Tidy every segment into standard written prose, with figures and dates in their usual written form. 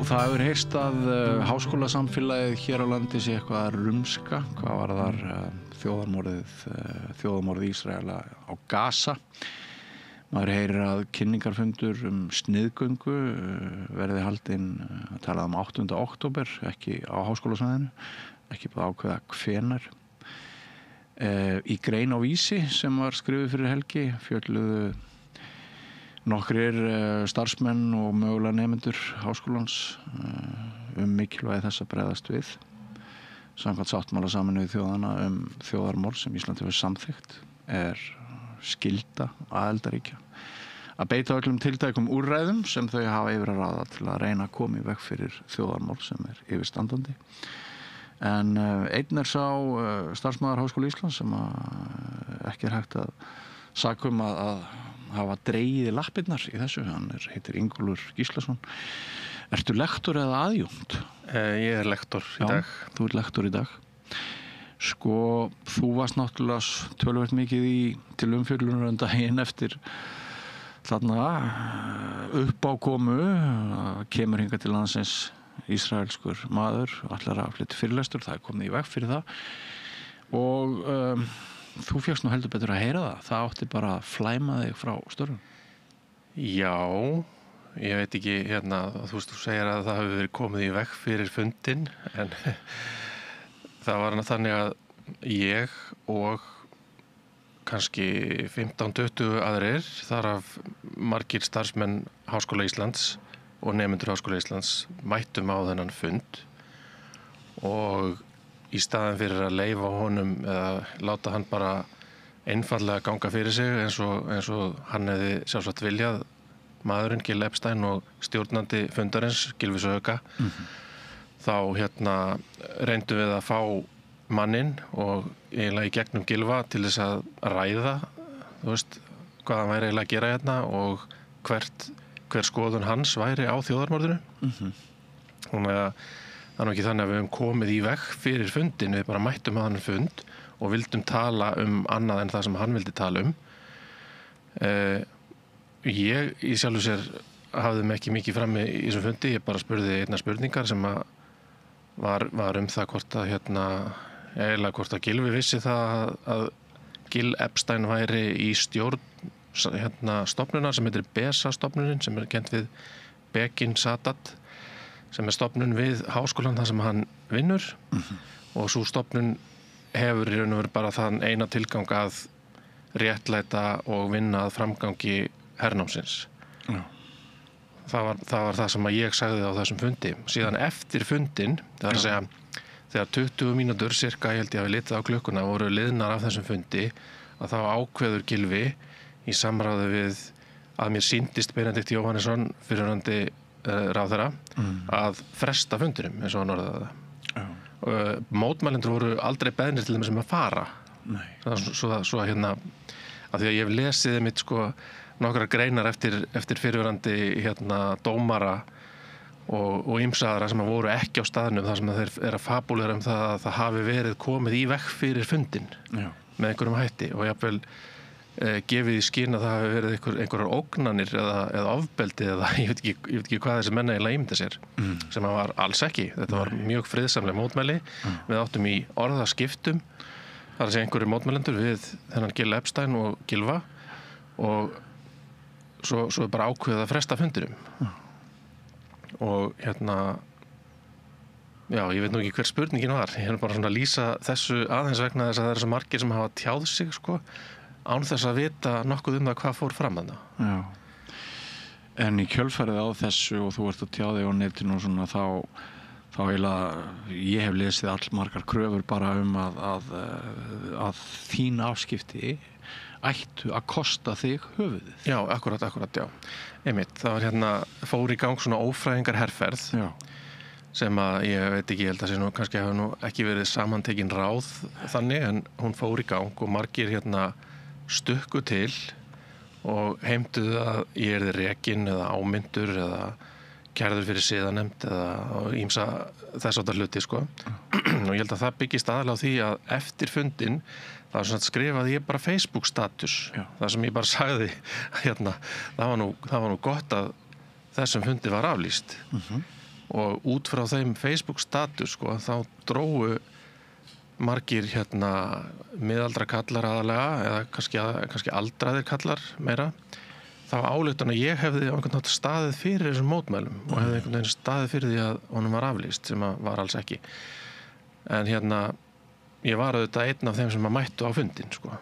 það hefur heyrst að háskólasamfélagið hér á landi sé eitthvað að rumska hvað var þar þjóðarmorðið Ísraela á Gaza. Maður heyrir að kynningarfundur sniðgöngu verði haldinn að tala 8. október, ekki á háskólasvæðinu, ekki bara ákveða hvenær. Í grein á Vísi sem var skrifuð fyrir helgi fjölluðu nokkrir starfsmenn og mögulega nemendur háskólans mikilvægi þess að bregðast við. Samkvæmt sáttmála Sameinuðu þjóðanna þjóðarmorð sem Ísland hefur samþykkt skylda aðildarríkja að beita öllum tiltækum úrræðum sem þau hafa yfir að ráða til að reyna að koma í veg fyrir þjóðarmorð sem yfirstandandi. En einn sá starfsmaður Háskóla Íslands sem ekki hægt að saka að hafa dregið lappirnar í þessu. Hann heitir Ingólfur Gíslason. Ertu lektor eða aðjúnt? Ég lektor í dag. Þú lektor í dag. Sko, þú varst náttúrulega töluvert mikið til umfjöllunar daginn eftir þarna uppákomu kemur hingað til landsins ísraelskur maður ætlar að flytja fyrirlestur, það komið í veg fyrir það og þú fékkst nú heldur betur að heyra það átti bara að flæma þig frá störfum. Já, ég veit ekki þú segir að það hafi verið komið í veg fyrir fundin en það var þannig að ég og kannski 15-20 aðrir þar af margir starfsmenn Háskóla Íslands og nemendur Háskóla Íslands mættum á þennan fund og í staðinn fyrir að leyfa honum eða láta hann bara einfaldlega ganga fyrir sig eins og hann hefði sjálfsagt viljað maðurinn Gil Epstein og stjórnandi fundarins Gylfi Söga þá reyndum við að fá manninn og eiginlega í gegnum Gylfa til þess að ræða hvað hann væri eiginlega að gera og hver skoðun hans væri á þjóðarmorðinu. Þannig að það ekki þannig að við höfum komið í veg fyrir fundin, við bara mættum á þann fund og vildum tala annað en það sem hann vildi tala Ég í sjálfu sér hafði mig ekki mikið frammi í þessum fundi, ég bara spurði einnar spurningar sem var það hvort að hvort að Gylfi vissi það að Gil Epstein væri í stjórn stofnunar sem heitir BESA-stofnunin sem kennt við Begin Sadat sem stofnun við háskólan þar sem hann vinnur og svo stofnun hefur í raun og veru bara þann eina tilgang að réttlæta og vinna að framgangi hernámsins. Það var það sem ég sagði á þessum fundi. Síðan eftir fundin, það að segja þegar 20 mínútur cirka, ég held ég hafi litið á klukkuna, voru liðnar af þessum fundi að þá ákveður Gylfi í samráði við að mér sýndist Benedikt Jóhannesson fyrrverandi ráðherra að fresta fundinum eins og hann orðaði það. Mótmælendur voru aldrei beðnir til þeim sem að fara. Svo að því að ég hef lesið einmitt nokkrar greinar eftir fyrrverandi dómara og ýmsa aðra sem voru ekki á staðnum þar sem þeir að fabúlera það að það hafi verið komið í veg fyrir fundin með einhverjum hætti og jafnvel gefið í skyn að það hafi verið einhverjar ógnanir eða ofbeldi eða ég veit ekki hvað þessi menn eiginlega ímynda sér sem það var alls ekki. Þetta var mjög friðsamleg mótmæli. Við áttum í orðaskiptum þar að segja einhverjir mótmælendur við þennan Gil Epstein og Gylfa og svo er bara ákveðið að fresta fundinum. Og já, ég veit nú ekki hver spurningin var. Ég bara að lýsa þessu aðeins vegna þess að það svo margir sem hafa tjáð sig án þess að vita nokkuð það hvað fór fram þarna. Já. En í kjölfarið á þessu og þú ert að tjá þig á netinu og þá eiginlega ég hef lesið allmargar kröfur bara að þín afskipti ættu að kosta þig höfuðið. Já, akkurat, já. Einmitt, það var fór í gang svona ófræðingar herferð sem að ég veit ekki, ég held að sé kannski hafa ekki verið samantekin ráð þannig en hún fór í gang og margir stukku til og heimtuðu að ég yrði rekinn eða ámyndur eða kærður fyrir siðanefnd eða ýmsa þess áttar hluti og ég held að það byggist aðalega á því að eftir fundin það skrifaði ég bara Facebook status þar sem ég bara sagði það var nú gott að þessum fundi var aflýst og út frá þeim Facebook status sko, þá dróu margir miðaldra kallar aðalega eða kannski aldraðir kallar meira þá ályktun að ég hefði á einhvern nátt staðið fyrir þessum mótmælum og hefði einhvern veginn staðið fyrir því að honum var aflýst sem að var alls ekki en ég var auðvitað einn af þeim sem að mættu á fundin sko.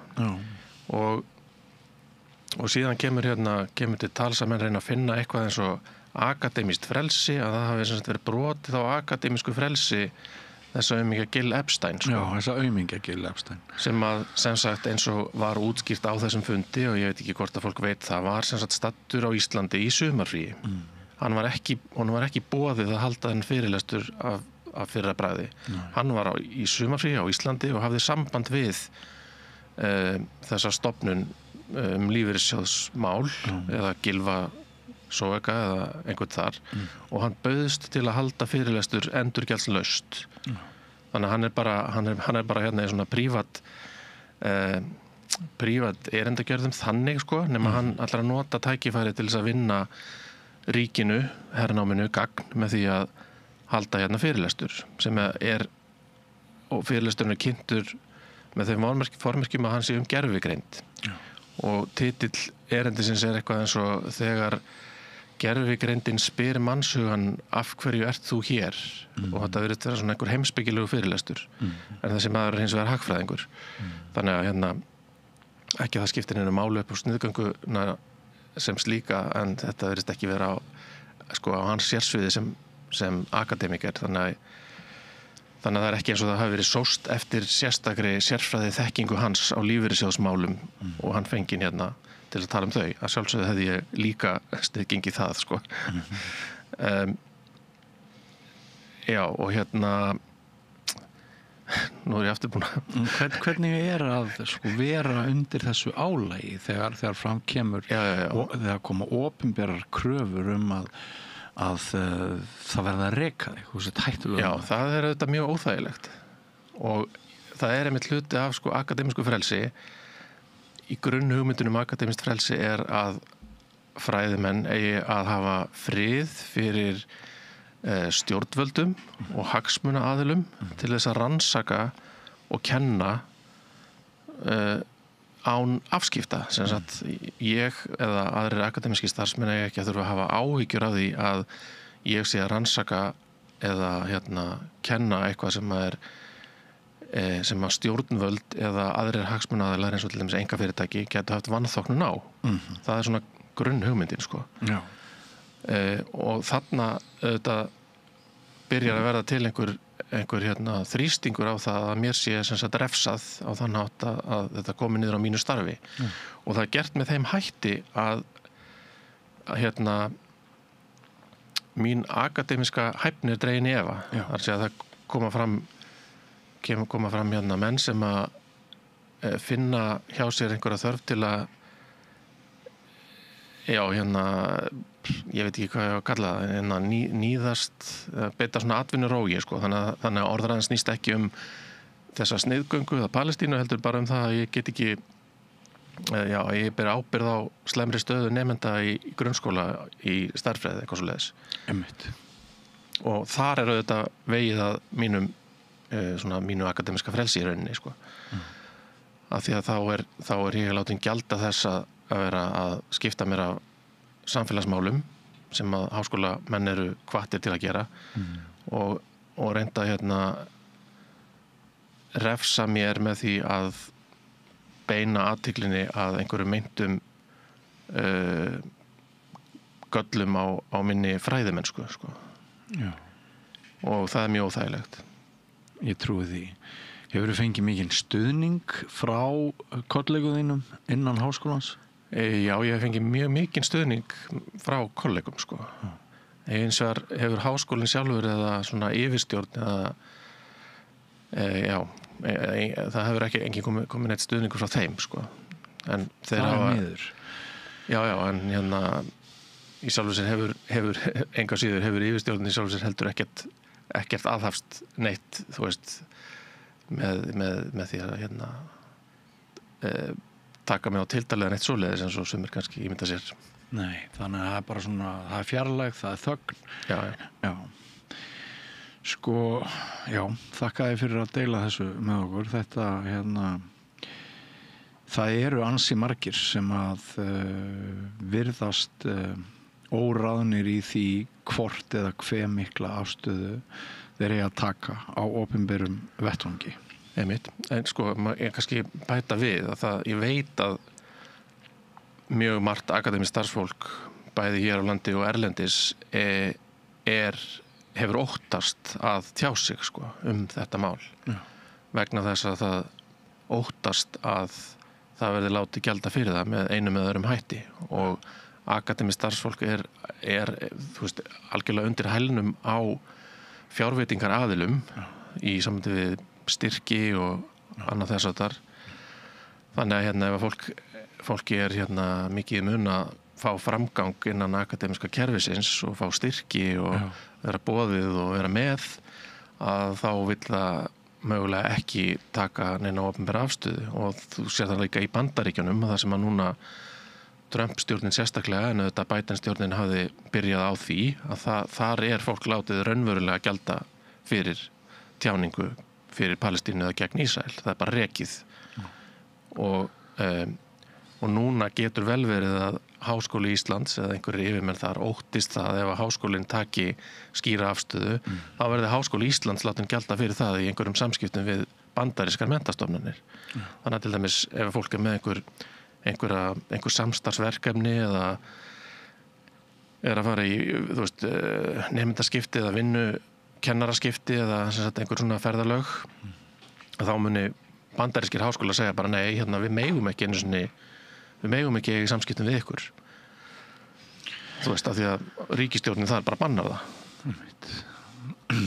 og síðan kemur til tals að menn reyna að finna eitthvað eins og akademískt frelsi að það hafi sem sagt verið brotið á akademísku frelsi þessa aumingja Gil Epstein sko. Já, þessa aumingja Gil Epstein sem að sem sagt eins og var útskýrt á þessum fundi og ég veit ekki hvort að fólk veit það var sem sagt staddur á Íslandi í sumarfríi honum var ekki boðið að halda þennan fyrirlestur af fyrra bragði hann var í sumarfríi á Íslandi og hafði samband við þessa stofnun lífeyrissjóðsmál eða Gylfa Zoega eða einhvern þar og hann bauðst til að halda fyrirlestur endurgjaldslaust þannig að hann er bara í svona prívat erindagjörðum þannig sko nema hann ætlar að nota tækifæri til þess að vinna ríkinu hernáminu gagn með því að halda fyrirlestur sem og fyrirlesturinn er kynntur með þeim formerkjum að hann sé gervigreind og titill erindisins er eitthvað eins og þegar gervigreindin spyr mannshugan af hverju ert þú hér og þetta virðist vera svona einhver heimspekilegu fyrirlestur en þessi maður er hins vegar hagfræðingur þannig að ekki það skiptir neinu máli upp á sniðgönguna sem slíka en þetta virðist ekki vera á hans sérsviði sem akademiker þannig að það er ekki eins og það hafi verið sóst eftir sérstakri sérfræði þekkingu hans á lífeyrissjóðsmálum og hann fenginn til að tala þau að sjálfsögðu hefði ég líka gengið það sko já og nú er ég aftur búin að hvernig að vera undir þessu álagi þegar fram kemur þegar koma opinberar kröfur að það verða að reka þig já, það er auðvitað mjög óþægilegt og það er einmitt hluti af akademísku frelsi í grunnhugmyndunum akademískt frelsi er að fræðimenn eigi að hafa frið fyrir stjórnvöldum og hagsmunaaðilum til þess að rannsaka og kenna án afskipta sem sagt ég eða aðrir akademískir starfsmenn eigi ekki að þurfa að hafa áhyggjur af því að ég sé að rannsaka eða kenna eitthvað sem að stjórnvöld eða aðrir hagsmunaaðilar eins og til dæmis einkafyrirtæki getur haft vanþóknun á það er svona grunnhugmyndin sko og þarna auðvitað byrjar að verða til einhver þrýstingur á það að mér sé sem sagt refsað á þann hátt að þetta komi niður á mínu starfi og það er gert með þeim hætti að mín akademiska hæfni er dregin í efa þar sé að það koma fram menn sem að finna hjá sér einhverja þörf til að ég veit ekki hvað ég á að kalla það níðast, beita svona atvinnurógi sko, þannig að orðræðan snýst ekki þessa sniðgöngu eða Palestínu heldur bara það að ég get ekki ég ber ábyrgð á slæmri stöðu nemenda í grunnskóla í stærðfræði eitthvað svoleiðis og þar er auðvitað vegið að mínu akademiska frelsi í rauninni sko. Af því að þá er ég látin gjalda þess að vera að skipta mér af samfélagsmálum sem að háskólamenn eru hvattir til að gera og reynda refsa mér með því að beina athyglinni að einhverjum meintum göllum á minni fræðimennsku sko. Og það er mjög óþægilegt. Ég trúi því. Hefurðu fengið mikinn stuðning frá kollegum þínum innan háskólans? Já, ég hef fengið mjög mikinn stuðning frá kollegum sko. Eins vegar hefur háskólinn sjálfur eða svona yfirstjórn það hefur ekki komið neitt stuðningur frá þeim sko. En þeir hafa miður. Já, en í sjálfu sér hefur enga síður hefur yfirstjórnin í sjálfu sér heldur ekkert aðhafst neitt, þú veist, með því að taka mig á tildalega neitt svoleiðis eins og sumir kannski ímynda sér. Nei, þannig að það er bara svona, það er fjarlægð, það er þögn. Já. Sko, já, þakka þér fyrir að deila þessu með okkur. Þetta, það eru ansi margir sem að virðast óráðnir í því hvort eða hve mikla afstöðu þeir eiga að taka á opinberum vettvangi. Einmitt, en sko, ég kannski bæta við að ég veit að mjög margt akademískt starfsfólk bæði hér á landi og erlendis hefur óttast að tjá sig sko, þetta mál. Já. Vegna þess að það óttast að það verði látið gjalda fyrir það með einum eða öðrum hætti og akademískt starfsfólk er þú veist, algjörlega undir hælnum á fjárveitingar aðilum í sambandi við styrki og annað þess að þar. Þannig að ef fólki er mikið mun að fá framgang innan akademíska kerfisins og fá styrki og vera boðið og vera með, að þá vill það mögulega ekki taka neina opinbera afstöðu og þú sér það líka í Bandaríkjunum það sem að núna Trump-stjórnin sérstaklega en auðvitað Biden-stjórnin hafði byrjað á því að þar er fólk látið raunverulega gjalda fyrir tjáningu fyrir Palestínu eða gegn Ísrael. Það er bara rekið og núna getur vel verið að Háskóli Íslands eða einhverjir yfirmenn þar óttist það ef að háskólinn taki skýra afstöðu þá verði Háskóli Íslands látin gjalda fyrir það í einhverjum samskiptum við bandarískar menntastofnanir. Þannig að til dæmis ef fólk er með einhver samstarfsverkefni eða er að fara í nemendaskipti eða kennaraskipti eða einhver svona ferðalög þá muni bandarískir háskólar segja bara nei, við megum ekki í samskiptum við ykkur. Þú veist, af því að ríkisstjórnin þar bara bannar það.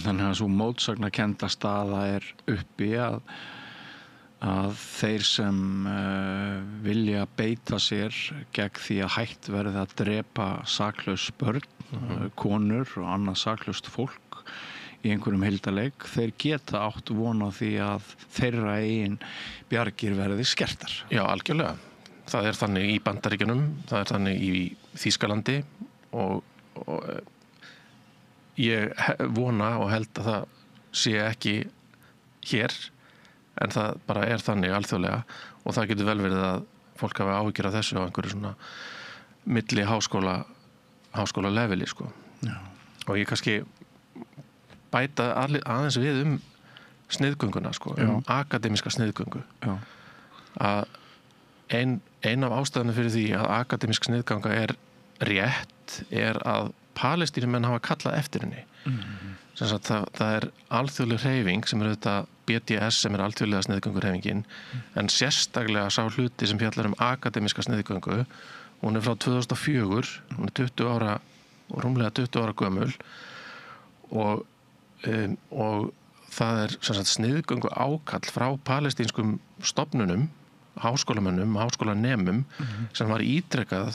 Þannig að svo mótsagnakennda staða er uppi að þeir sem vilja beita sér gegn því að hætt verði að drepa saklaus börn, konur og annað saklaust fólk í einhverjum heildarleik, þeir geta átt von á því að þeirra eigin bjargir verði skertar. Já, algjörlega. Það er þannig í Bandaríkjunum, það er þannig í Þýskalandi og ég vona og held að það sé ekki hér en það bara er þannig alþjóðlega og það getur vel verið að fólk hafa áhyggjur af þessu á einhverju svona milli háskóla leveli sko. Já. Og ég kannski bæta aðeins við sniðgönguna sko, akademíska sniðgöngu. Já. Að ein af ástæðunum fyrir því að akademísk sniðganga er rétt er að Palestínumenn hafa kallað eftir henni. Það er alþjóðleg hreyfing sem er auðvitað BDS sem er alþjóðlega sniðgönguhreyfingin en sérstaklega sá hluti sem fjallar akademíska sniðgöngu hún er frá 2004, hún er 20 ára og rúmlega 20 ára gömul og það er sniðgöngu ákall frá palestínskum stofnunum háskólamönnum, háskólanemum sem var ítrekað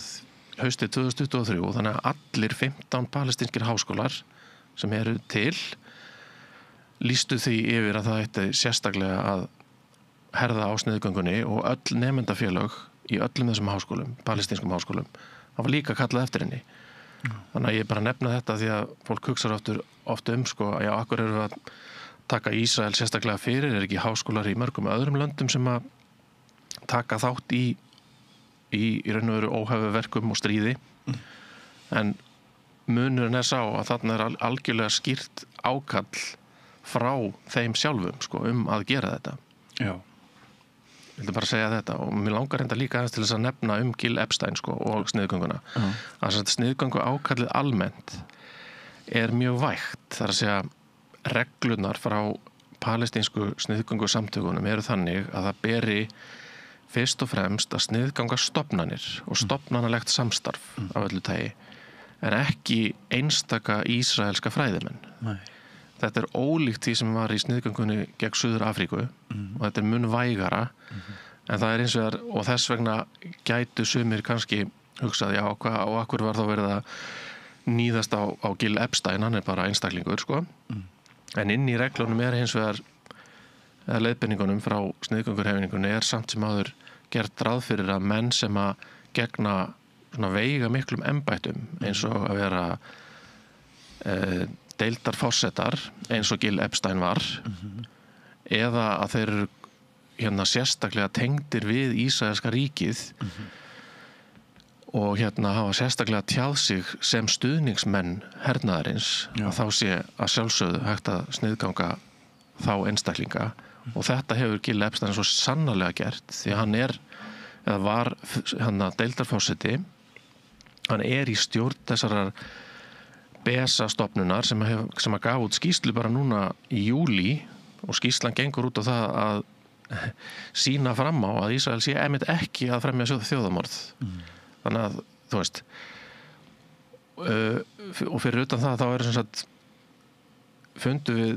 haustið 2023 þannig að allir 15 palestínskir háskólar sem eru til lýstu því yfir að það ætti sérstaklega að herða á sniðgöngunni og öll nemendafélög í öllum þessum háskólum, palestínskum háskólum það var líka kallað eftir henni þannig að ég bara nefna þetta því að fólk hugsar oft sko, já, akkur eru að taka Ísrael sérstaklega fyrir, er ekki háskólar í mörgum öðrum löndum sem að taka þátt í raun og veru óhæfuverkum og stríði en munurinn er sá að þarna er algjörlega skýrt ákall frá þeim sjálfum sko, að gera þetta. Já. Ég vildi bara segja þetta og mér langar enda líka aðeins til þess að nefna Gil Epstein sko, og sniðgönguna. Að sniðgöngu ákallið almennt er mjög vægt, þar að segja reglurnar frá palestínsku sniðgöngu samtökunum eru þannig að það beri fyrst og fremst að sniðganga stofnanir og stofnanalegt samstarf af öllu tagi en ekki einstaka ísraelska fræðimenn. Nei. Þetta er ólíkt því sem var í sniðgöngunni gegn Suður Afríku og þetta er mun vægara en það er eins vegar og þess vegna gætu sumir kannski hugsað já og akkur var þá verið að níðast á Gil Epstein, hann er bara einstaklingur sko en inn í reglunum er eins vegar eða leiðbeiningunum frá sniðgöngurhefinningunni er samt sem áður gert ráð fyrir að menn sem að gegna svona veiga miklum embættum eins og að vera deildarforsetar eins og Gil Epstein var eða að þeir eru sérstaklega tengdir við Ísraelska ríkið og hafa sérstaklega tjáð sig sem stuðningsmenn hernaðarins og þá sé að sjálfsögðu hægt að sniðganga þá einstaklinga og þetta hefur Gil Epstein svo sannarlega gert því hann var deildarforseti, hann í stjórn þessarar BESA-stofnunar sem að gaf út skýrslu bara núna í júlí og skýrslan gengur út á það að sýna fram á að Ísrael sé einmitt ekki að fremja þjóðarmorð. Þannig að, þú veist, og fyrir utan það þá sem sagt fundu við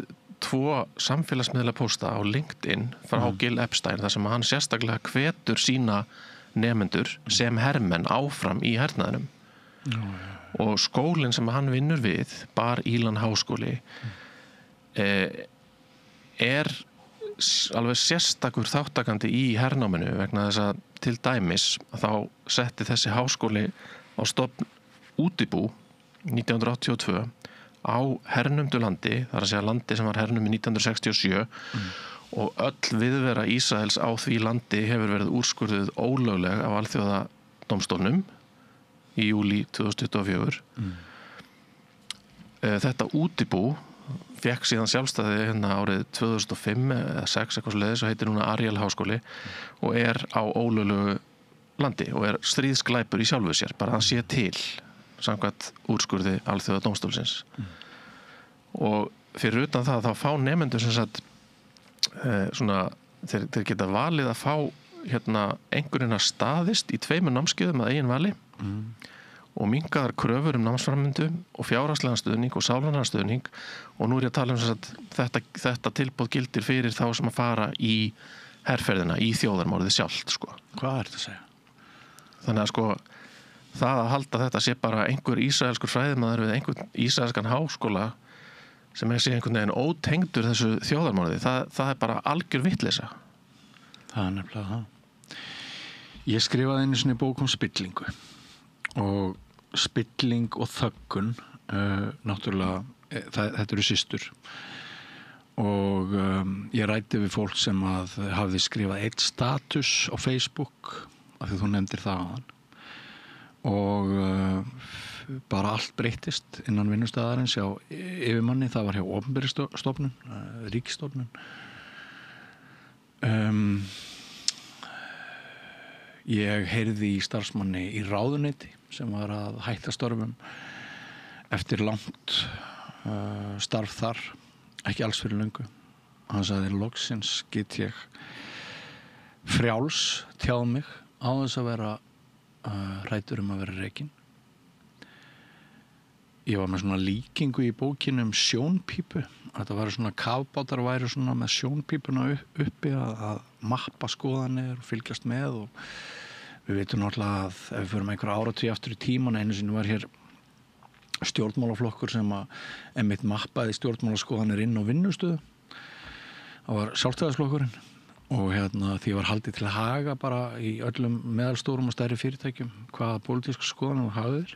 2 samfélagsmiðla pósta á LinkedIn frá Gil Epstein þar sem hann sérstaklega hvetur sína nemendur sem hermenn áfram í hernaðinum. Og skólinn sem hann vinnur við, Bar Ilan háskóli, alveg sérstakur þáttakandi í hernáminu vegna þess að til dæmis þá setti þessi háskóli á stofn útibú 1982 á hernumdu landi, þar að segja landi sem var hernum í 1967 og öll viðvera Ísraels á því landi hefur verið úrskurðuð ólögleg af alþjóðadómstólnum í júlí 2024. Þetta útibú fékk síðan sjálfstæði árið 2005 eða 2006 eitthvað svoleiðis og heitir núna Ariel háskóli og á ólöglegu landi og stríðsglæpur í sjálfu sér, bara hann sé til samkvæmt úrskurði alþjóðadómstólsins. Og fyrir utan það þá fá nemendur sem sagt þeir geta valið að fá einhverjina staðist í 2 námskeiðum að eigin vali og minnkaðar kröfur námsframvindu og fjárhagslegan stuðning og sálrænan stuðning og nú ég að tala sem sagt þetta tilboð gildir fyrir þá sem að fara í herferðina, í þjóðarmorðið sjálft sko. Hvað þetta að segja? Þannig að sko það að halda þetta sé bara einhver ísraelskur fræðimaður við einhvern ísraelskan háskóla sem sé einhvern veginn ótengdur þessu þjóðarmorði, það bara algjör vitleysa. Það nefnilega það. Ég skrifaði einu sinni bók spillingu og spilling og þöggun náttúrulega, þetta eru systur og ég ræddi við fólk sem að hafði skrifað 1 status á Facebook af því þú nefndir það áðan og bara allt breyttist innan vinnustæðarins hjá yfirmanni, það var hjá opinberri stofnun, ríkisstofnun. Ég heyrði í starfsmanni í ráðuneyti sem var að hætta störfum eftir langt starf þar, ekki alls fyrir löngu. Hann sagði, loksins get ég frjáls tjáð mig á þess að vera hræddur að vera rekinn. Ég var með svona líkingu í bókinu sjónpípu. Þetta var svona kafbátar væri svona með sjónpípuna uppi að mappa skoðanir og fylgjast með og við veitum náttúrulega að ef við förum einhverja áratugi aftur í tíman, einu sinni var hér stjórnmálaflokkur sem að einmitt mappaði stjórnmálaskoðanir inn á vinnustöðu. Það var Sjálfstæðisflokkurinn og því var haldið til að haga bara í öllum meðalstórum og stærri fyrirtækjum hvaða pólitísku skoðanir hafðir.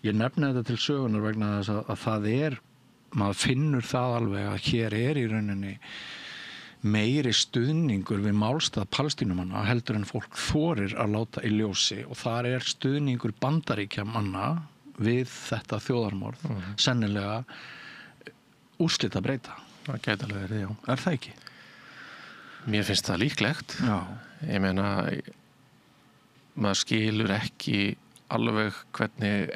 Ég nefni þetta til sögunar vegna þess að það maður finnur það alveg að hér í rauninni meiri stuðningur við málstað Palestínumanna heldur en fólk þorir að láta í ljósi og þar stuðningur Bandaríkjamanna við þetta þjóðarmorð sennilega úrslita breyta. Það gæti alveg verið, já. Er það ekki? Mér finnst það líklegt. Já. Ég meina, maður skilur ekki alveg hvernig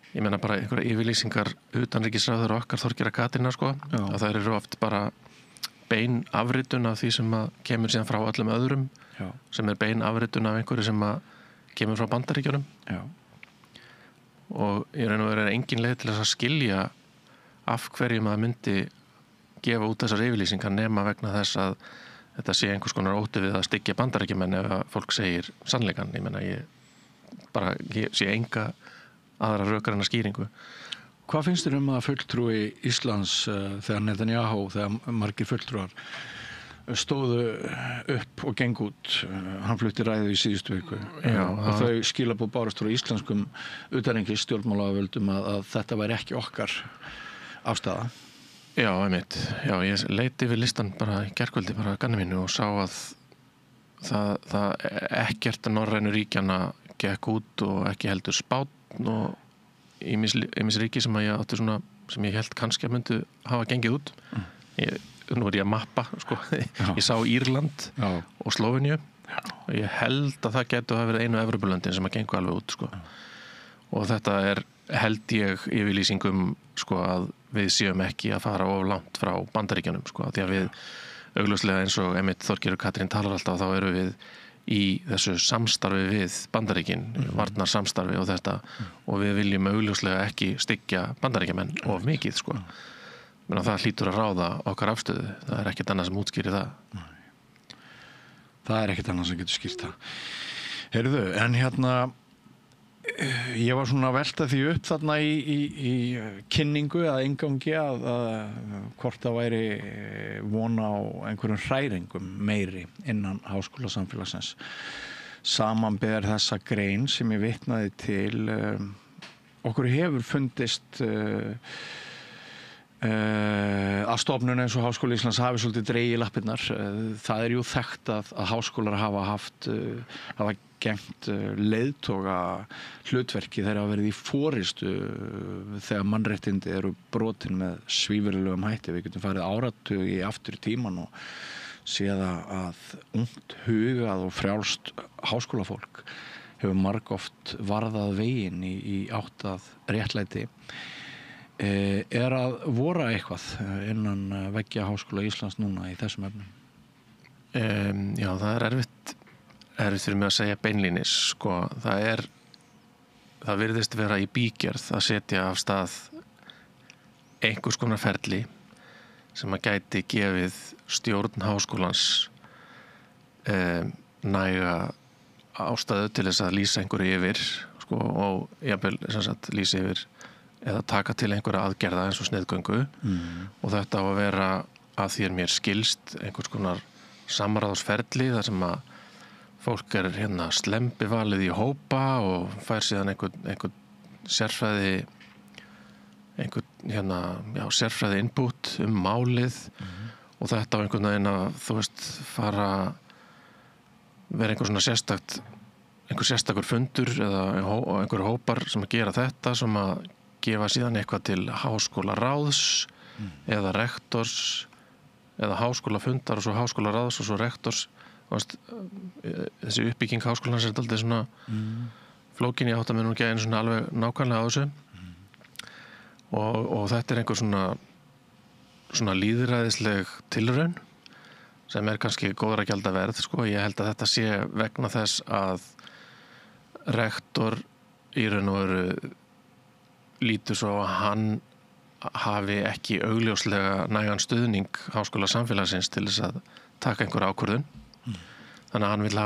ég meina bara einhverja yfirlýsingar utanríkisráður okkar Þorgerðar Katrínar að það eru oft bara bein afritun af því sem að kemur síðan frá öllum öðrum sem bein afritun af einhverju sem að kemur frá Bandaríkjunum og í raun og veru engin leið til þess að skilja af hverju maður myndi gefa út þessar yfirlýsingar nema vegna þess að þetta sé einhvers konar ótti við að styggja Bandaríkjumenn ef að fólk segir sannleikann. Ég meina ég sé enga aðra rökar en skýringu. Hvað finnst þér að fulltrúi Íslands þegar Netanyahu, þegar margir fulltrúar stóðu upp og geng út. Hann flutti ræðu í síðustu viku. Já, og þau skilaboð bárust frá íslenskum utanríkis stjórnmálavöldum að þetta væri ekki okkar afstaða. Já, einmitt. Já, ég leiti við listan bara í gærkvöldi bara að ganni mínu og sá að það ekkert norrænu ríkjanna gekk út og ekki heldur Spánn og ýmis ríki sem ég átti svona sem ég held kannski að myndu hafa gengið út. Nú ég að mappa, sko. Ég sá Írland og Slóveníu og ég held að það getur að verið einu Evrópulöndin sem að gengu alveg út, sko. Og þetta held ég yfirlýsingum, sko, að við séum ekki að fara of langt frá Bandaríkjunum, sko, því að við augljóslega eins og Einmitt Þorgerður Katrín talar alltaf, þá erum við í þessu samstarfi við Bandaríkin, varnarsamstarfi og þetta, og við viljum augljóslega ekki styggja Bandaríkjamenn of mikið, sko. Men það hlýtur að ráða okkar afstöðu. Það ekkert annað sem útskýrir það. Það ekkert annað sem getur skýrt það. Heyrðu, en ég var svona að velta því upp þarna í kynningu eða inngangi að hvort það væri von á einhverjum hræringum meiri innan háskólasamfélagsins. Samanber þessa grein sem ég vitnaði til, okkur hefur fundist að stofnun eins og Háskóli Íslands hafi svolítið dregið lappirnar. Það jú þekkt að háskólar hafa gegnt leiðtoga hlutverki þegar hafa verið í forystu þegar mannréttindi eru brotin með svívirðulegum hætti. Við getum farið áratugi aftur í tíman og séð að ungt hugað og frjálst háskólafólk hefur margoft varðað veginn í átt að réttlæti. Að vora eitthvað innan veggja Háskóla Íslands núna í þessum efnum? Já, það erfitt fyrir mig að segja beinlínis, sko. Það virðist vera í bígerð að setja af stað einhvers konar ferli sem að gæti gefið stjórn háskólans næga ástæðu til þess að lýsa einhverju yfir, sko, og jafnvel sem sagt lýsa yfir eða taka til einhverja aðgerða eins og sniðgöngu og þetta á að vera að því mér skilst einhvers konar samráðsferli þar sem að fólk slembivalið í hópa og fær síðan einhvern sérfræði sérfræði input málið og þetta á einhvern veginn að fara vera einhver sérstakur fundur eða einhver hópar sem að gera þetta sem að gefa síðan eitthvað til háskólaráðs eða rektors eða háskólafundar og svo háskólaráðs og svo rektors. Þessi uppbygging háskólans dálítið svona flókin, ég átta mig nú ekki einu svona alveg nákvæmlega á þessu og þetta einhver svona lýðræðisleg tilraun sem kannski góðra gjalda verð, sko. Ég held að þetta sé vegna þess að rektor í raun og veru lítur svo að hann hafi ekki augljóslega nægan stuðning háskóla samfélagsins til þess að taka einhver ákvörðun. Þannig að hann vil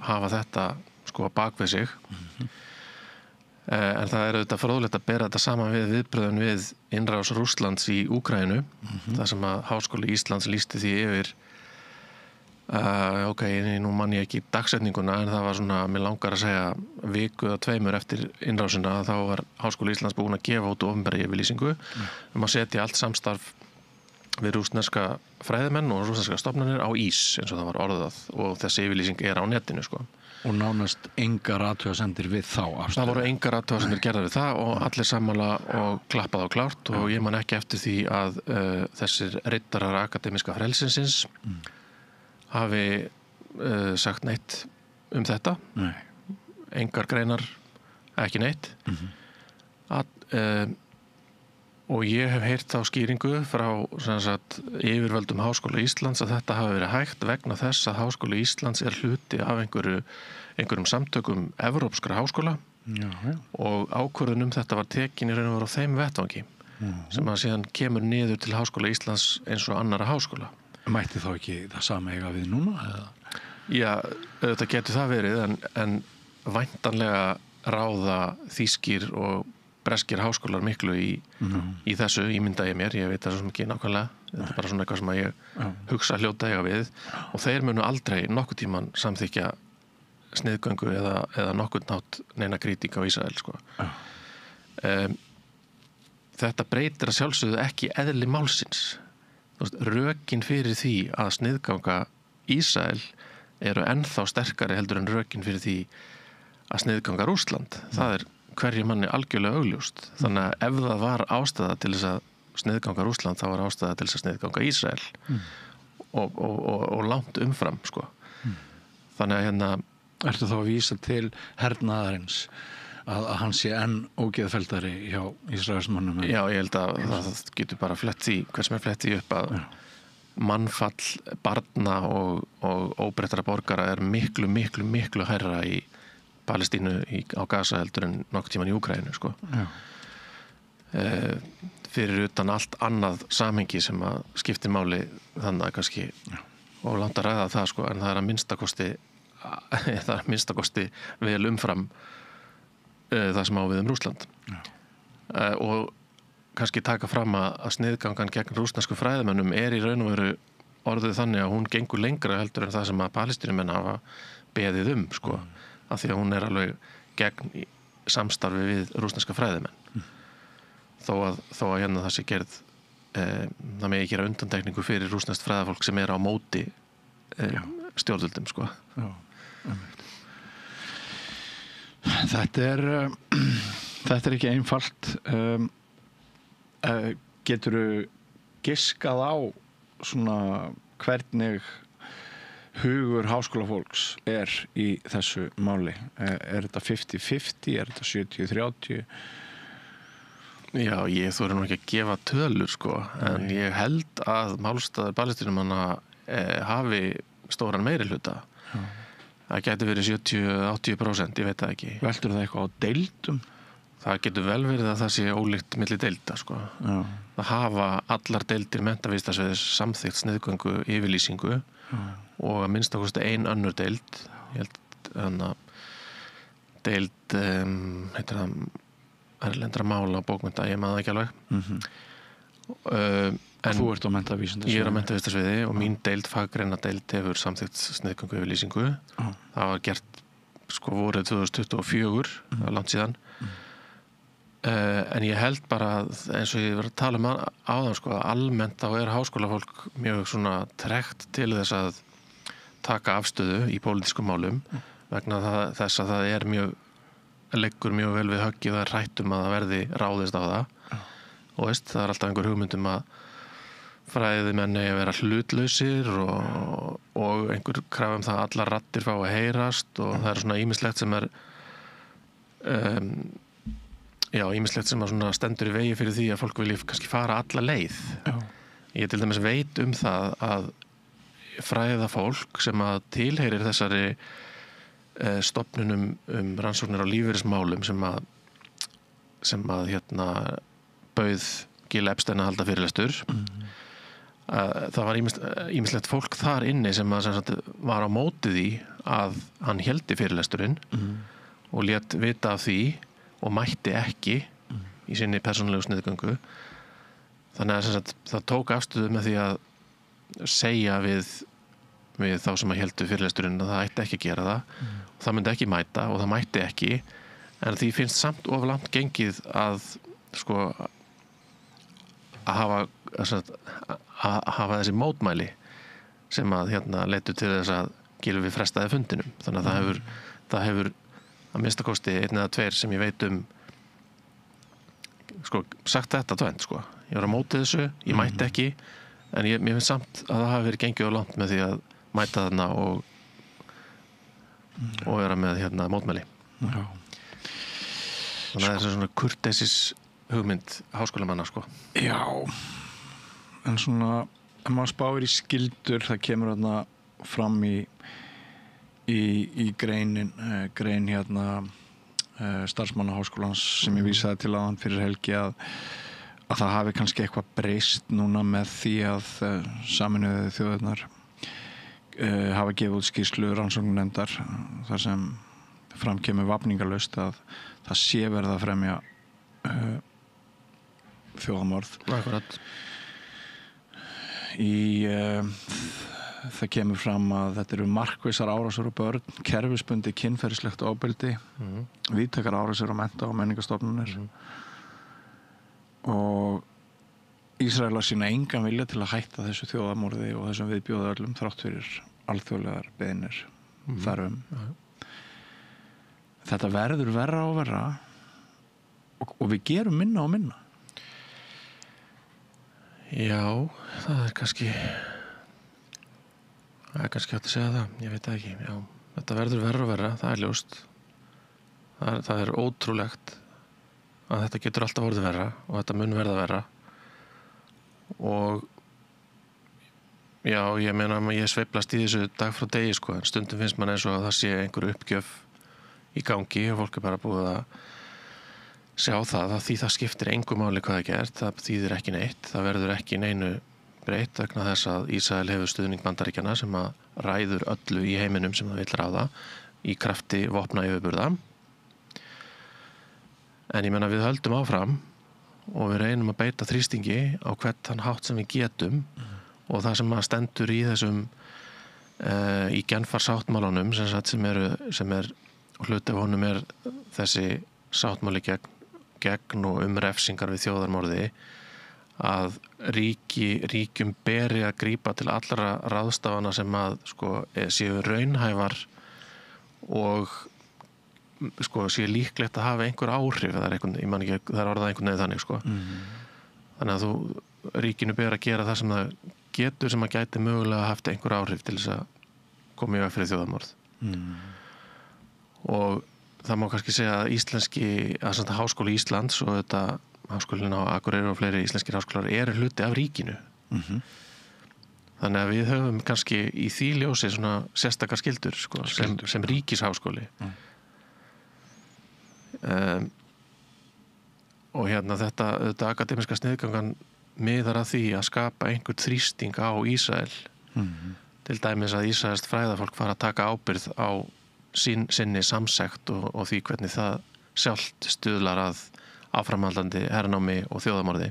hafa þetta, sko, bak við sig. En það auðvitað fróðlegt að bera þetta saman við viðbröðun við innrás Rússlands í Úkraínu, þar sem að Háskóli Íslands lýsti því yfir nú man ég ekki dagsetninguna en það var svona, mér langar að segja viku eða tveimur eftir innrásina þá var Háskóli Íslands búinn að gefa út opinbera yfirlýsingu að setja allt samstarf við rússneska fræðimenn og rússneska stofnanir á ís eins og það var orðað og þessi yfirlýsing á netinu, sko. Og nánast engar athugasemdir við þá afstöðu. Það voru engar athugasemdir gerðar við það og allir sammála og klappað á klárt og ég man ekki eftir því að þessir riddarar akademíska frelsisins hafi sagt neitt þetta. Nei. Engar greinar, ekki neitt. Og ég hef heyrt þá skýringu frá yfirvöldum Háskóla Íslands að þetta hafi verið hægt vegna þess að Háskóli Íslands hluti af einhverjum samtökum evrópskra háskóla og ákvörðun þetta var tekin í raun og veru á þeim vettvangi sem að síðan kemur niður til Háskóla Íslands eins og annarra háskóla. Mætti þá ekki það sama eiga við núna? Eða? Já, þetta getur það verið en væntanlega ráða þýskir og breskir háskólar miklu í þessu, ímynda ég mér, ég veit það svo mikið nákvæmlega, þetta bara svona eitthvað sem að ég hugsa hljóta eiga við og þeir munu aldrei nokkuð tíman samþykja sniðgöngu eða nokkuð nátt neina krítík á Ísrael sko. Þetta breytir að sjálfsögðu ekki eðli málsins. Rökin fyrir því að sniðganga Ísrael eru ennþá sterkari heldur en rökin fyrir því að sniðganga Rússland. Það hverju manni algjörlega augljóst. Þannig að ef það var ástæða til þess að sniðganga Rússland, þá var ástæða til þess að sniðganga Ísrael og langt umfram sko. Þannig að Ertu þá að vísa til hernaðarins að hann sé enn ógeðfeldari hjá Ísraelsmönnum? Já, ég held að það getur bara flett því, hvers sem flett því upp að mannfall barna og óbreyttara borgara miklu hærra í Palestínu á Gaza heldur en nokkuð tíman í Úkraínu sko. Fyrir utan allt annað samhengi sem að skiptir máli þannig að kannski og langt að ræða það sko, en það að minnsta kosti vel umfram það sem á við Rússland og kannski taka fram að sniðgangan gegn rússnesku fræðimönnum í raun og veru orðið þannig að hún gengur lengra heldur en það sem að Palestínumenn hafa beðið sko, af því að hún alveg gegn samstarfi við rússneska fræðimenn þó að hérna það sé gerð það megi gera undantekningu fyrir rússneskt fræðafólk sem á móti stjórnvöldum sko. Þetta er ekki einfalt. Geturðu giskað á svona hvernig hugur háskólafólks í þessu máli? Þetta 50-50? Þetta 70-30? Já, ég þori nú ekki að gefa tölur sko, en ég held að málstaður Palestínumanna hafi stóran meirihluta. Það getur verið 70-80%, ég veit það ekki. Veldur það eitthvað á deildum? Það getur vel verið að það sé ólíkt milli deilda sko. Það hafa allar deildir menntavísindasviðs samþykkt sniðgöngu yfirlýsingu og að minnsta kosti ein önnur deild, ég held deild heitir það erlendra mála og bókmennta, ég maður það ekki alveg. En þú ert á menntavísindasviði? Ég á menntavísindasviði og mín deild, faggreina-deild, hefur samþykkt sniðgöngu yfirlýsingu. Það var gert sko vorið 2024, það var langt síðan. En ég held bara eins og ég var að tala áðan sko, að almennt þá háskólafólk mjög svona tregt til þess að taka afstöðu í pólitískum málum vegna þess að það leggur mjög vel við höggið og hrættum að það verði ráðist á það og það alltaf einhver hugmyndum að fræðimenn eigi að vera hlutlausir og einhver krafa það að allar raddir fá að heyrast og það svona ýmislegt sem ýmislegt sem svona stendur í vegi fyrir því að fólk vilji kannski fara alla leið. Ég til dæmis veit það að fræða fólk sem að tilheyrir þessari stofnunum rannsóknir á lífeyrismálum sem að bauð Gil Epstein að halda fyrirlestur. Það var ýmislegt fólk þar inni sem var á móti því að hann héldi fyrirlesturinn og lét vita af því og mætti ekki í sinni persónulegu sniðgöngu. Þannig að það tók afstöðu með því að segja við þá sem að héldu fyrirlesturinn að það ætti ekki að gera það og það myndi ekki mæta og það mætti ekki, en því finnst samt of langt gengið að sko að hafa þessi mótmæli sem að leiddu til þess að Gylfi frestaði fundinum. Þannig að það hefur að minnsta kosti einn eða tveir sem ég veit sko, sagt þetta tvennt sko. Ég var á móti þessu, ég mætti ekki, en mér finnst samt að það hafi verið gengið á langt með því að mæta þarna og vera með mótmæli. Þannig að það svona kurteisis hugmynd háskólamanna sko. Já, en svona ef maður spáir í skyldur, það kemur fram í grein starfsmannaháskólans sem ég vísaði til áðan fyrir helgi að það hafi kannski eitthvað breyst núna með því að Sameinuðu þjóðirnar hafa gefið út skýrslu rannsóknarnefndar þar sem fram kemur vafningalaust að það sé verið að fremja þjóðamorð. Akkurat. Það kemur fram að þetta eru markvissar árásir á börn, kerfisbundi kynferðislegt ofbeldi, víðtækar árásir á mennta- og menningarstofnanir og Ísraelar sýna engan vilja til að hætta þessu þjóðamorði og þessum viðbjóða öllum þrátt fyrir alþjóðlegar beiðnir þarum. Þetta verður verra og verra og við gerum minna og minna. Já, það er kannski hægt að segja það, ég veit það ekki. Já, þetta verður verra og verra, það er ljóst. Það er ótrúlegt að þetta getur alltaf orðið verra og þetta mun verða verra. Og já, ég meina að ég sveiflast í þessu dag frá degi en stundum finnst mann eins og að það sé einhver uppgjöf í gangi og fólk er bara búið að sjá það því það skiptir engu máli hvað það gert, það þýðir ekki neitt, það verður ekki neinu breytt vegna þess að Ísrael hefur stuðning Bandaríkjanna sem að ræður öllu í heiminum sem það vill ráða í krafti vopna yfirburða. En ég meina við höldum áfram og við reynum að beita þrýstingi á hvern þann hátt sem við getum og það sem að stendur í þessum í Genfarsáttmálanum sem er hluti af honum er þessi sáttmáli gegn og refsingar við þjóðarmorði að ríkjum beri að grípa til allra ráðstafana sem að séu raunhæfar og sé líklegt að hafa einhver áhrif það er orðað einhvern veginn þannig þannig að ríkinu ber að gera það sem það getur sem að gæti mögulega haft einhver áhrif til þess að koma í veg fyrir þjóðarmorð og það má kannski segja að Háskóli Íslands og þetta Háskólinn á Akureyri og fleiri íslenskir háskólar eru hluti af ríkinu þannig að við höfum kannski í því ljósi svona sérstakar skyldur sem ríkisháskóli og hérna þetta akademiska sniðgangan miðar að því að skapa einhvern þrýsting á Ísrael til dæmis að ísraelskt fræðafólk fara að taka ábyrgð á sinni samsekt og því hvernig það sjálft stuðlar að áframhaldandi hernámi og þjóðamorði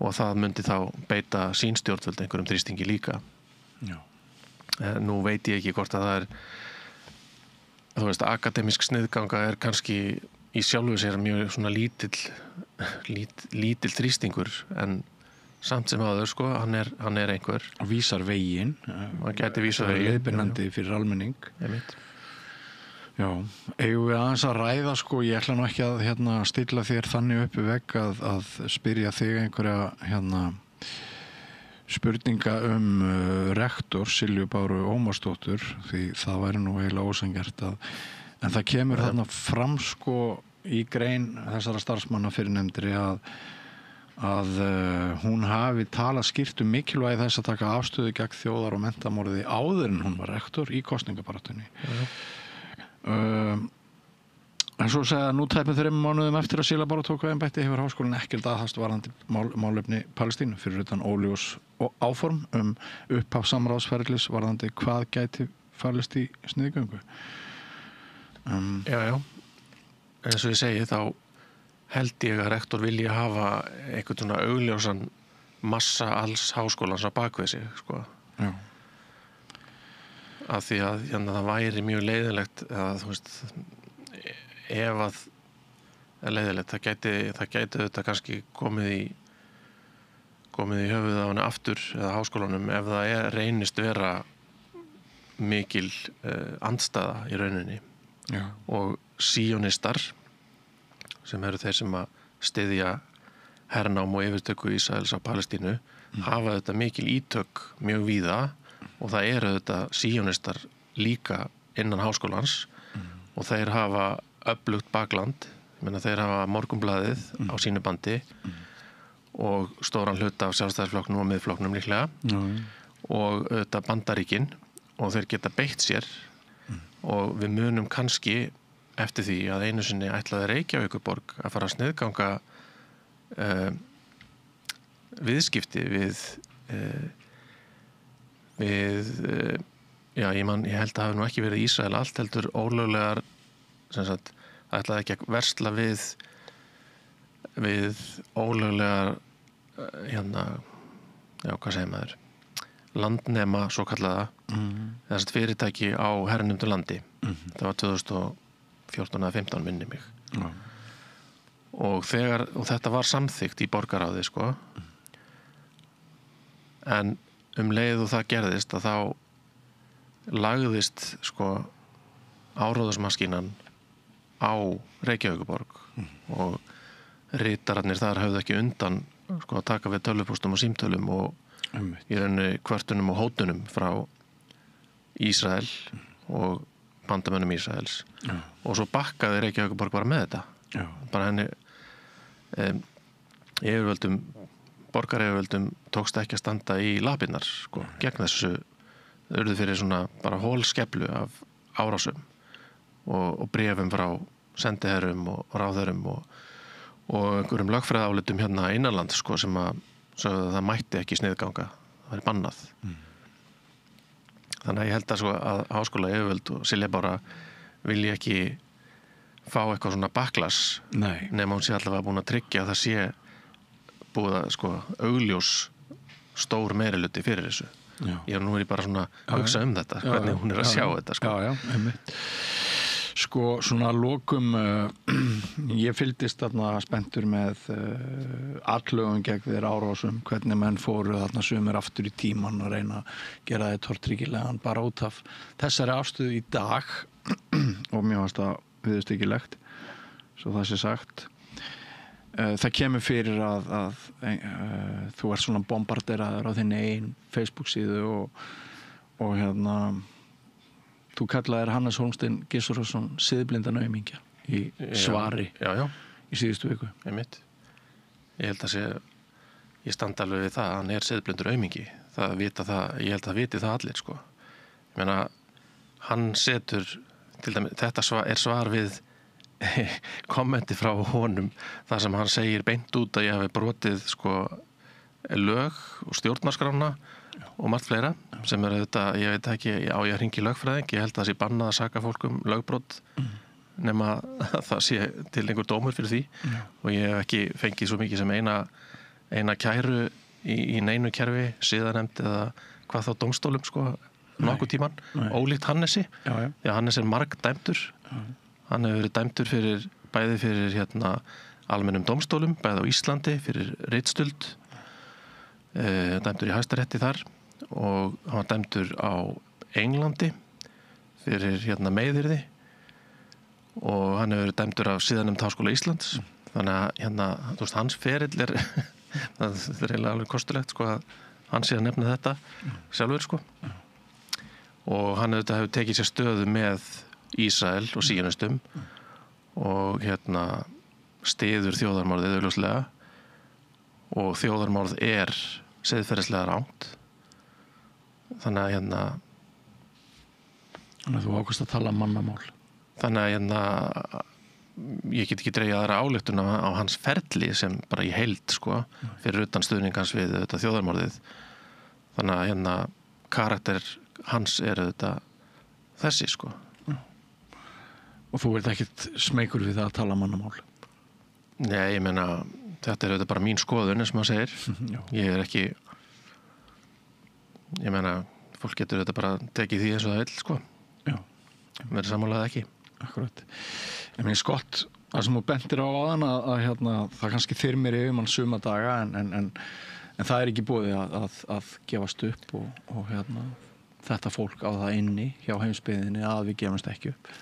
og það myndi þá beita sín stjórnvöld einhverjum þrýstingi líka. Já. Nú veit ég ekki hvort að það er akademisk sniðganga er kannski í sjálfu sér mjög svona lítill þrýstingur en samt sem áður hann er einhver og vísar veginn hann gæti vísa veginn leiðbeinandi fyrir almenning. Einmitt. Já, eigum við aðeins að ræða ég ætla nú ekki að stilla þér þannig upp í vegg að spyrja þig einhverja spurninga rektor Silju Báru Ómarsdóttur því það væri nú eiginlega ósanngjarnt en það kemur þarna fram í grein þessara starfsmanna fyrirnefndri að hún hafi talað skýrt mikilvægi þess að taka afstöðu gegn þjóðar- og menntamorði áður en hún var rektor í kosningabaráttunni. En svo segja nú tæpum 3 mánuðum eftir að Silja Bára tók við embætti hefur háskólinn ekkert aðhafst varðandi málefni Palestínu fyrir utan óljós og áform upphafssamráðsferlis varðandi hvað gæti falist í sniðgöngu. Já. Eins og ég segi þá held ég að rektor vilji hafa einhvern svona augljósan massa alls háskólans á bakvið sig Já. Af því að það væri mjög leiðilegt að ef að leiðilegt það gæti þetta kannski komið í höfuð á henni aftur eða háskólanum ef það reynist vera mikil andstaða í rauninni. Já. Og síonistar sem eru þeir sem að styðja hernám og yfirtöku Ísraels á Palestínu hafa þetta mikil ítök mjög víða og það eru þetta síonistar líka innan háskólans og þeir hafa öflugt bakland, þeir hafa Morgunblaðið á sínu bandi og stóran hluta af Sjálfstæðisflokknum og Miðflokknum líklega og þetta Bandaríkin og þeir geta beitt sér og við munum kannski eftir því að einu sinni ætlaði Reykjavíkurborg að fara að sniðganga viðskipti við ég held að hafi nú ekki verið Ísrael allt heldur ólöglegar ætlaði ekki að versla við við ólöglegar hvað segir maður landnema svo kallaða þess að fyrirtæki á hernumdu landi það var 2014 eða 15 minni mig og þetta var samþykkt í borgarráði sko en leið og það gerðist að þá lagðist sko áróðursmaskínan á Reykjavíkurborg og ritararnir þar höfðu ekki undan sko að taka við tölvupóstum og símtölum og í rauninni kvörtunum og hótunum frá Ísrael og bandamönnum Ísraels og svo bakkaði Reykjavíkurborg bara með þetta bara henni borgaryfirvöldum tókst ekki að standa í lapirnar sko, gegn þessu urðu fyrir svona bara hólskeflu af árásum og bréfum frá sendiherrum og ráðherrum og einhverjum lögfræðiálitum hérna innanlands sko, sem að sögðu að það mætti ekki sniðganga, það væri bannað þannig að ég held að, sko, að háskólayfirvöld og Silja Bára vilji ekki fá eitthvað svona backlash nema hún sé allavega búin að tryggja að það sé búið að sko augljós stór meiriluti fyrir þessu nú er ég bara svona að hugsa þetta hvernig hún að sjá þetta sko. Sko svona að lokum ég fylgdist þarna spenntur með atlögum gegn þeir árásum hvernig menn fóru þarna sumir aftur í tíman og reyna að gera þeir tortryggilegan bara út af þessari afstöðu í dag og mér fannst það viðurstyggilegt svo það sé sagt það kemur fyrir að þú ert svona bombarderaður á þinni eigin Facebook síðu og hérna þú kallaðir Hannes Hólmstein Gissurarson siðblindan aumingja í svari í síðustu viku ég held að ég standa alveg við það að hann siðblindur aumingi ég held að það viti það allir sko. Ég meina hann setur til dæmis, þetta svar við kommenti frá honum þar sem hann segir beint út að ég hafi brotið sko lög og stjórnarskrána og margt fleira sem auðvitað, ég veit ekki á ég að hringi lögfræðing, ég held að það sé bannað að saka fólk lögbrot nema það sé til einhver dómur fyrir því og ég hef ekki fengið svo mikið sem eina kæru í neinu kerfi, siðanefnd eða hvað þá dómstólum sko nokkuð tíman, ólíkt Hannesi því að Hannes margdæmdur hann hefur verið dæmdur bæði fyrir almennum dómstólum bæði á Íslandi fyrir ritstuld dæmdur í Hæstarétti þar og hann var dæmdur á Englandi fyrir meiðyrði og hann hefur verið dæmdur af siðanefnd Háskóla Íslands þannig að þú veist, hans ferill það er eiginlega alveg kostulegt sko að hann sé að nefna þetta sjálfur sko og hann hefur tekið sér stöðu með Ísrael og síunustum og styður þjóðarmorðið augljóslega og þjóðarmorð siðferðislega rangt þannig að þú ákvæmst að tala mannamál þannig að ég get ekki dregið aðra ályktun á hans ferli sem bara í heild sko fyrir utan stuðning hans við þetta þjóðarmorðið þannig að karakter hans þetta þessi sko og þú ert ekkert smeykur við það að tala mannamál Nei, ég meina þetta auðvitað bara mín skoðun eins og maður segir ég er ekki ég meina fólk getur auðvitað bara tekið því eins og það vill sko verður sammálaðið ekki Akkurat Ég meina skott það sem þú bentir á áðan að það kannski þyrmir yfir mann suma daga en það er ekki búið að gefast upp og þetta fólk á það inni hjá heimsbyggðinni að við gefumst ekki upp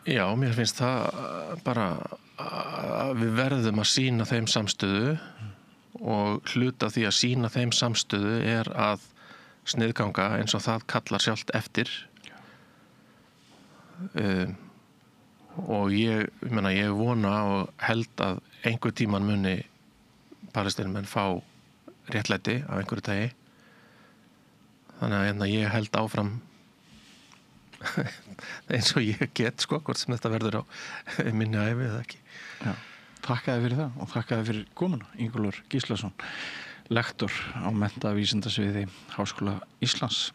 Já, mér finnst það bara að við verðum að sýna þeim samstöðu og hluta því að sýna þeim samstöðu er að sniðganga eins og það kallar sjálft eftir og ég vona og held að einhver tíman muni Palestínumenn fá réttlæti af einhverju tagi þannig að ég held áfram eins og ég get sko, hvort sem þetta verður á minni ævi eða ekki Þakka þér fyrir það og þakka þér fyrir komuna Ingólfur Gíslason lektor á menntavísindasviði Háskóla Íslands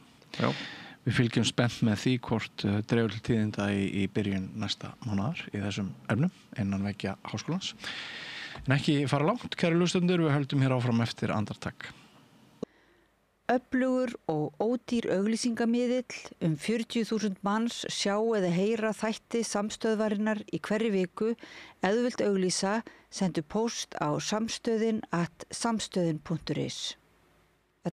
Við fylgjum spennt með því hvort dregur til tíðinda í byrjun næsta mánaðar í þessum efnum innan veggja háskólans En ekki fara langt, kæru hlustendur, við höldum hér áfram eftir andartak. Öflugur og ódýr auglýsingamiðill 40.000 manns sjá eða heyra þætti samstöðvarinnar í hverri viku. Ef þú vilt auglýsa, sendu póst á samstöðin@samstöðin.is.